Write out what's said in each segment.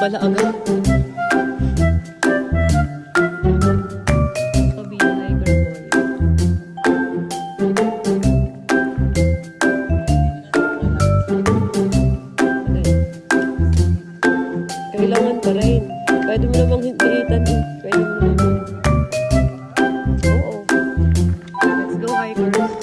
pala agad. Kailangan pa rin. Pwede mo namang hintilitan. Pwede mo namang. Oo. Let's go, hikers.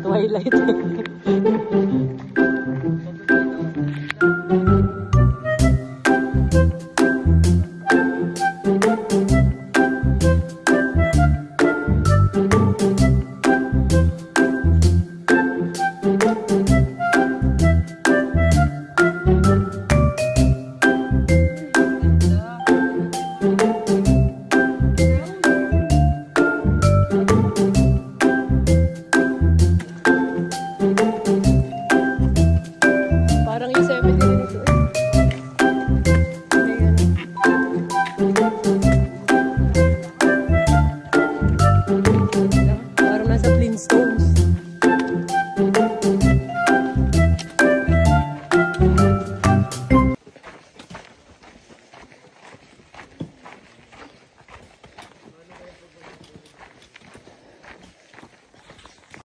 Twilight.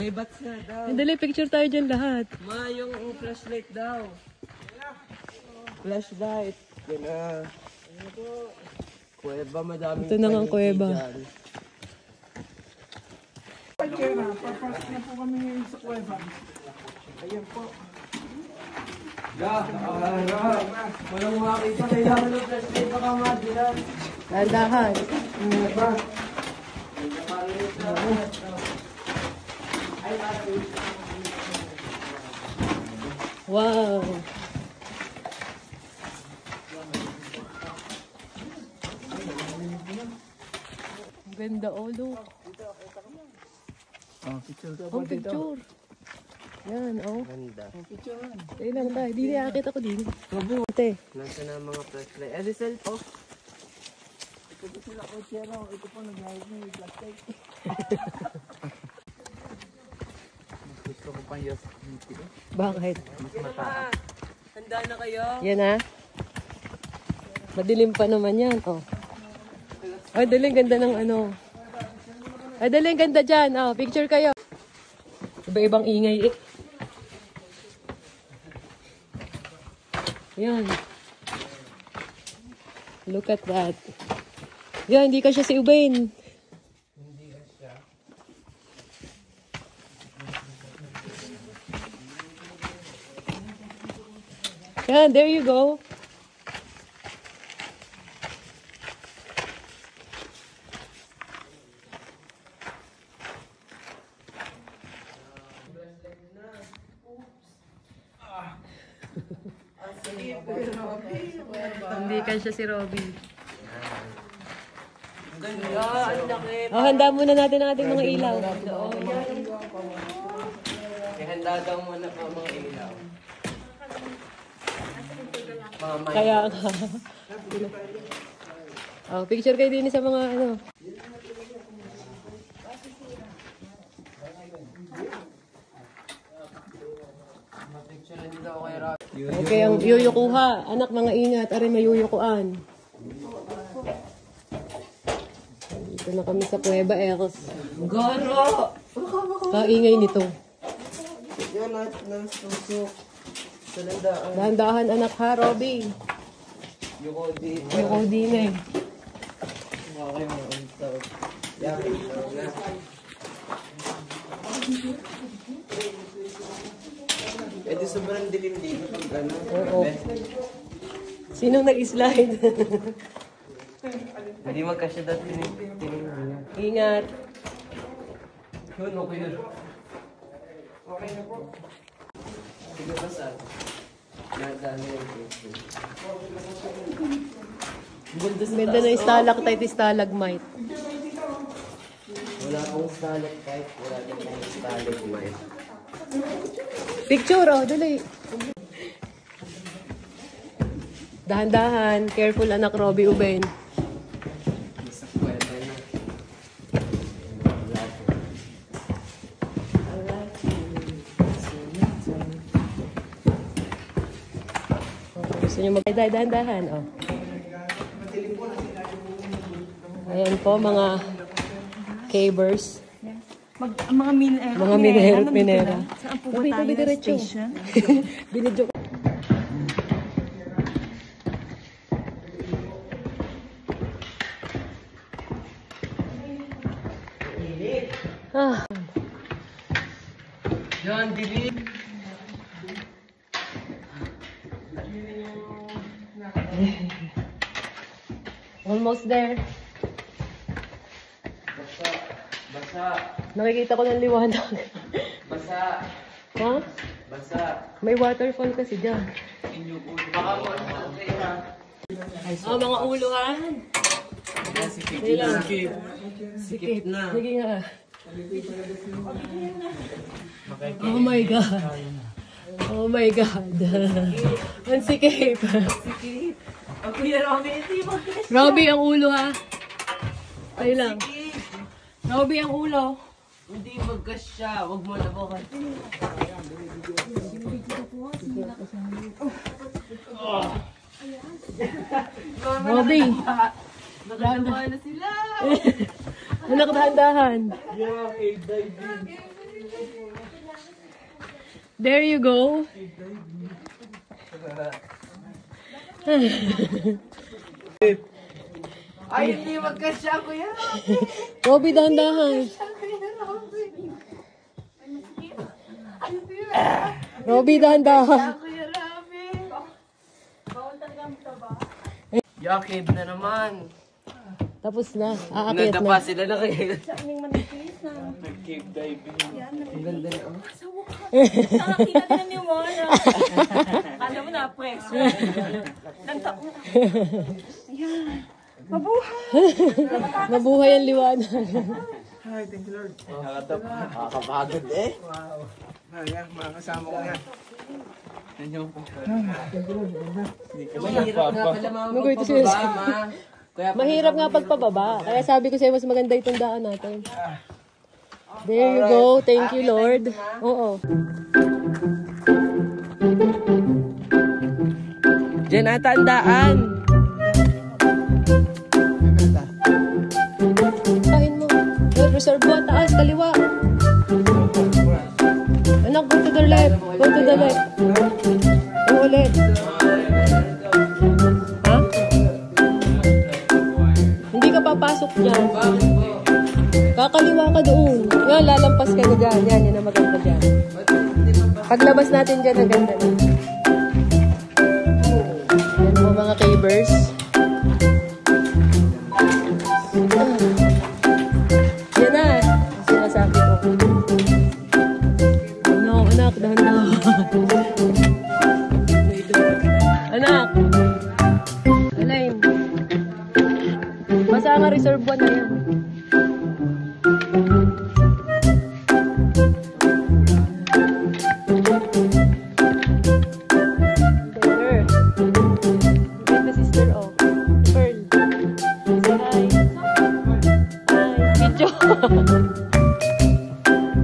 May bats na daw. Dali, picture tayo dyan lahat. Ma, yung flashlight daw. Flashlight. Yan na. Kuweba, madaming ito na nga ang kuweba. Papasok na po kami ngayon sa kuweba. Ayan po. Walang makita. Kailangan ng flashlight. Baka madilan. Landahan. Kuweba. Wow. Ang ganda, oh, look. Picture ka Oh, picture. Yan, oh. Ganda. Tayo lang tayo. Di nakakita ko din. Ate. Nasa na mga flashlight. Rizal po. Ito sila ko siya raw. Ito po nag-hawag na yung flashlight. Gusto ko pang yung video. Bakit? Mas mataas. Handa na kayo? Yan, ha? Madilim pa naman yan, oh. Ay, dali, ganda ng ano. Ay, dali, ganda dyan. Oh, picture kayo. Iba-ibang ingay, eh. Yan. Look at that. Yan, hindi ka siya si Ubain. Hindi ka siya. Yan, there you go. Hindi ka siya si Robby. Ganda, ang laki. Oh, handa muna natin ang ating mga ilaw. Ihanda daw muna po mga ilaw. Kaya ka. Oh, picture kayo din sa mga ano. Okay, ang yuyukuha. Anak, mga ingat. Aray, mayuyukuan. Dito na kami sa Cueva Els. Goro! Kaingay nito. Yan at nasusok. Talandaan. Dahan-dahan, anak ha, Robby. Yuko di. Yuko din eh. Okay mo. Yan. Eh di sobrang dilim dito. Ano? Oo. Sinong nag-slide? Hindi magkasya dati tining. Ingat. Yun, okay na. Okay na po. Sige pa saan? Nadami yung Facebook. Ganda na yung stalactite, stalagmite. Wala pong stalactite. Wala pong stalagmite. Picture, oh, dali. Dahan-dahan. Careful, anak Robby Uben. Sa kweta. nyo dahan-dahan, oh. Ayan po, mga cavers. Mga minera. Mga minera. Saan po ba tayo? Station? Binidyo ko. Ah. Yan, dilim. Almost there. Basa. Nakikita ko ng liwanag. Basa. Ha? Basa. May waterfall kasi dyan. Baka mo ha. Oh, mga ulo ha? Sige lang. Sikip na. Sige nga. Oh my God. Oh my God. Ang sikip. Ang Kuya Robby, hindi mag-crash. Robby, ang ulo ha? Tayo lang. Robby, ang ulo. Hindi magkas siya. Huwag mo labakan. Robby. Nakalabahan na sila. Anak, dahan-dahan. Yeah, cave diving. There you go. Ay, hindi magkas siya, kuya. Robby, dahan-dahan. Robby, dahan-dahan. Kuya Robby. Yeah, cave na naman. Tapos na. Aakyat Nadapa na. sila na kayo. Aming manipis na. Cave diving. Ang ganda na. Oh. Nakakita ka ni Mona. Kala mo na, preso. Lantak mo. Ayan. Mabuhay. Mabuhay ang liwanag. Hi, thank you Lord. Nakakapagod eh. Wow. Ayan, mga kasama ko yan. Mahirap nga pala mga Magoy ito pagpababa, siya. ma. Kaya Mahirap nga pagpababa. Kaya sabi ko sa'yo, mas maganda itong daan natin. There you go. Thank you, Lord. Oo. Diyan ata ang daan. Kain mo. Reserve mo. Taas, kaliwa. Anak, go to the left. Go to the left. Go ulit. Ha? Hindi ka papasok dyan. Kakaliwa ka doon. Yan, lalampas ka na dyan. Yan, yan ang maganda dyan. Paglabas natin dyan, ang ganda na. Yan po mga cavers. Yan na. Ang sinasabi ko. Ano, anak, dahan-dahan. Anak. Alain. Basta nga reserve 1 na yan. There. Get the sister, oh. Pearl. Say hi. Hi. Video.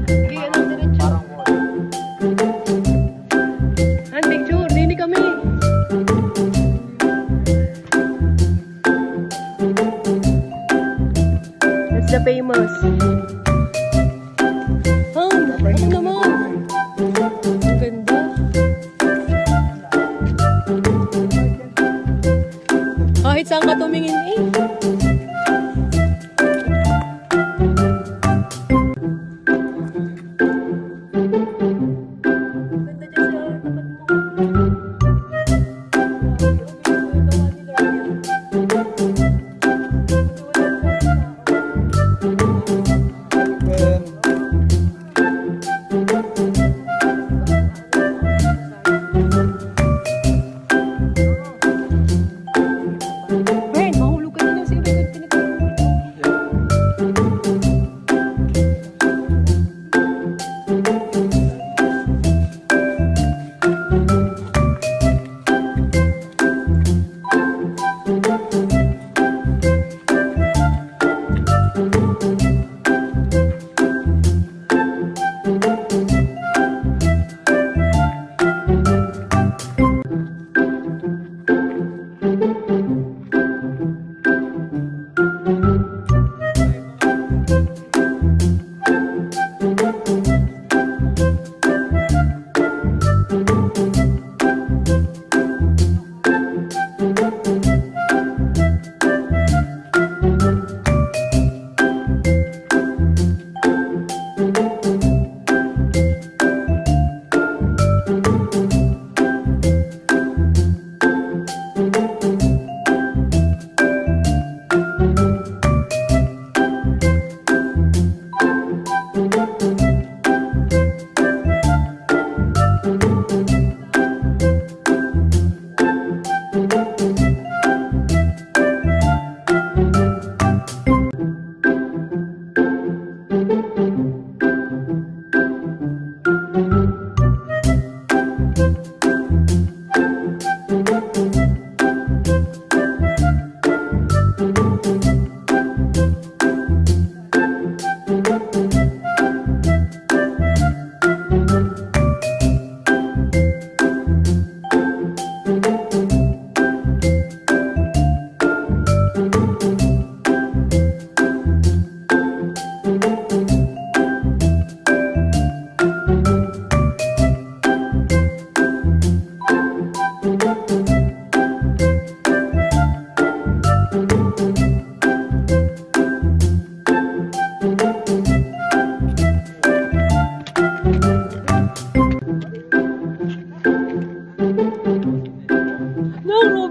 Sige, anak, diretso. Han, picture. Dini kami.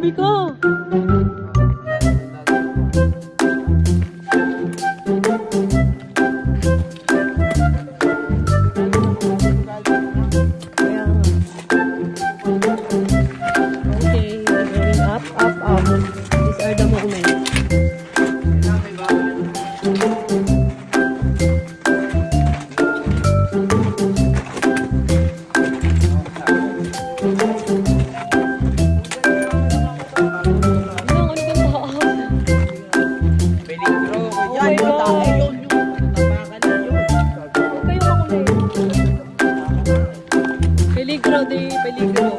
Grabe ka. Kaya nga. Okay, we're going up, up, up. These are the movements. Peligro di, peligro.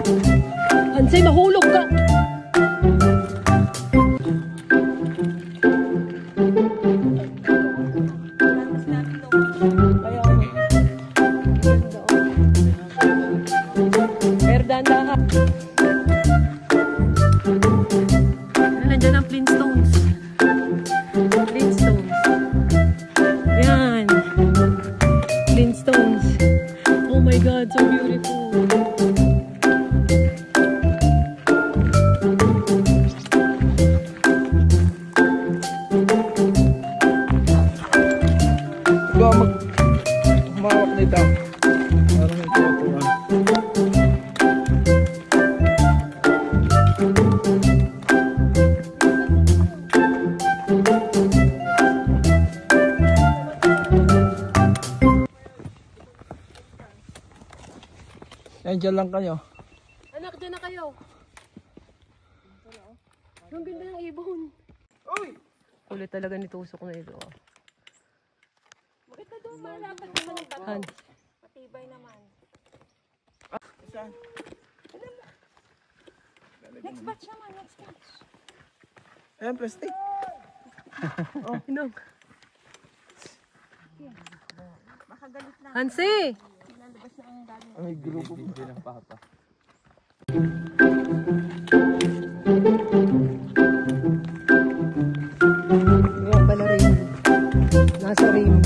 Hansay, mahulog ka. Perdandahan. Nandiyan ang Flintstones. Flintstones. Yan. Flintstones. Oh my God, so beautiful. Ikaw humawak na ito. Parang ito ako. Yan, dyan lang kayo. Anak, dyan na kayo. Ang ganda ng ibon. Uy! Kulit talaga ni Tusok na ito. Bakit na doon? Malapat naman yung bato. Hans. Matibay naman. Saan? Next batch naman, next batch. Ayan, plastic. Oh, inong. Makagalit na. Hansi! Nalabas na ang dami. May grupo pa. Ng papa. Ayan pala rin. Nasa rim.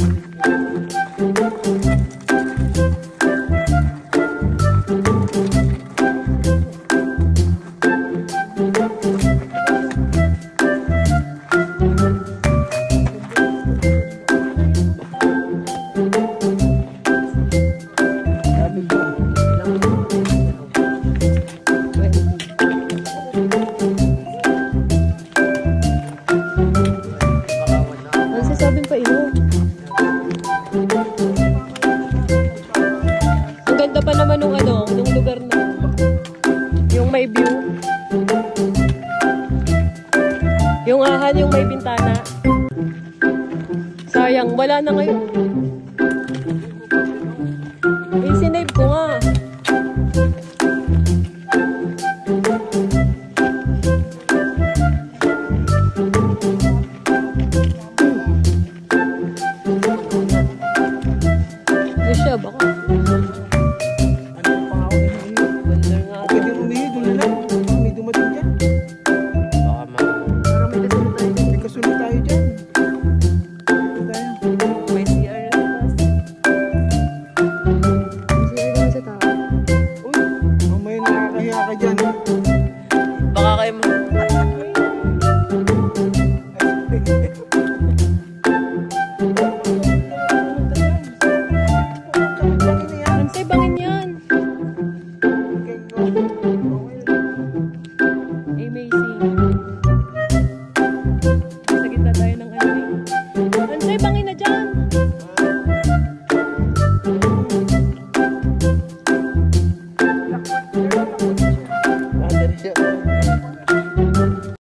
Ang sasabing pa ino. Ang ganda pa naman nung ano, nung lugar na yung may view. Yung ahan yung may bintana. Sayang, wala na ngayon.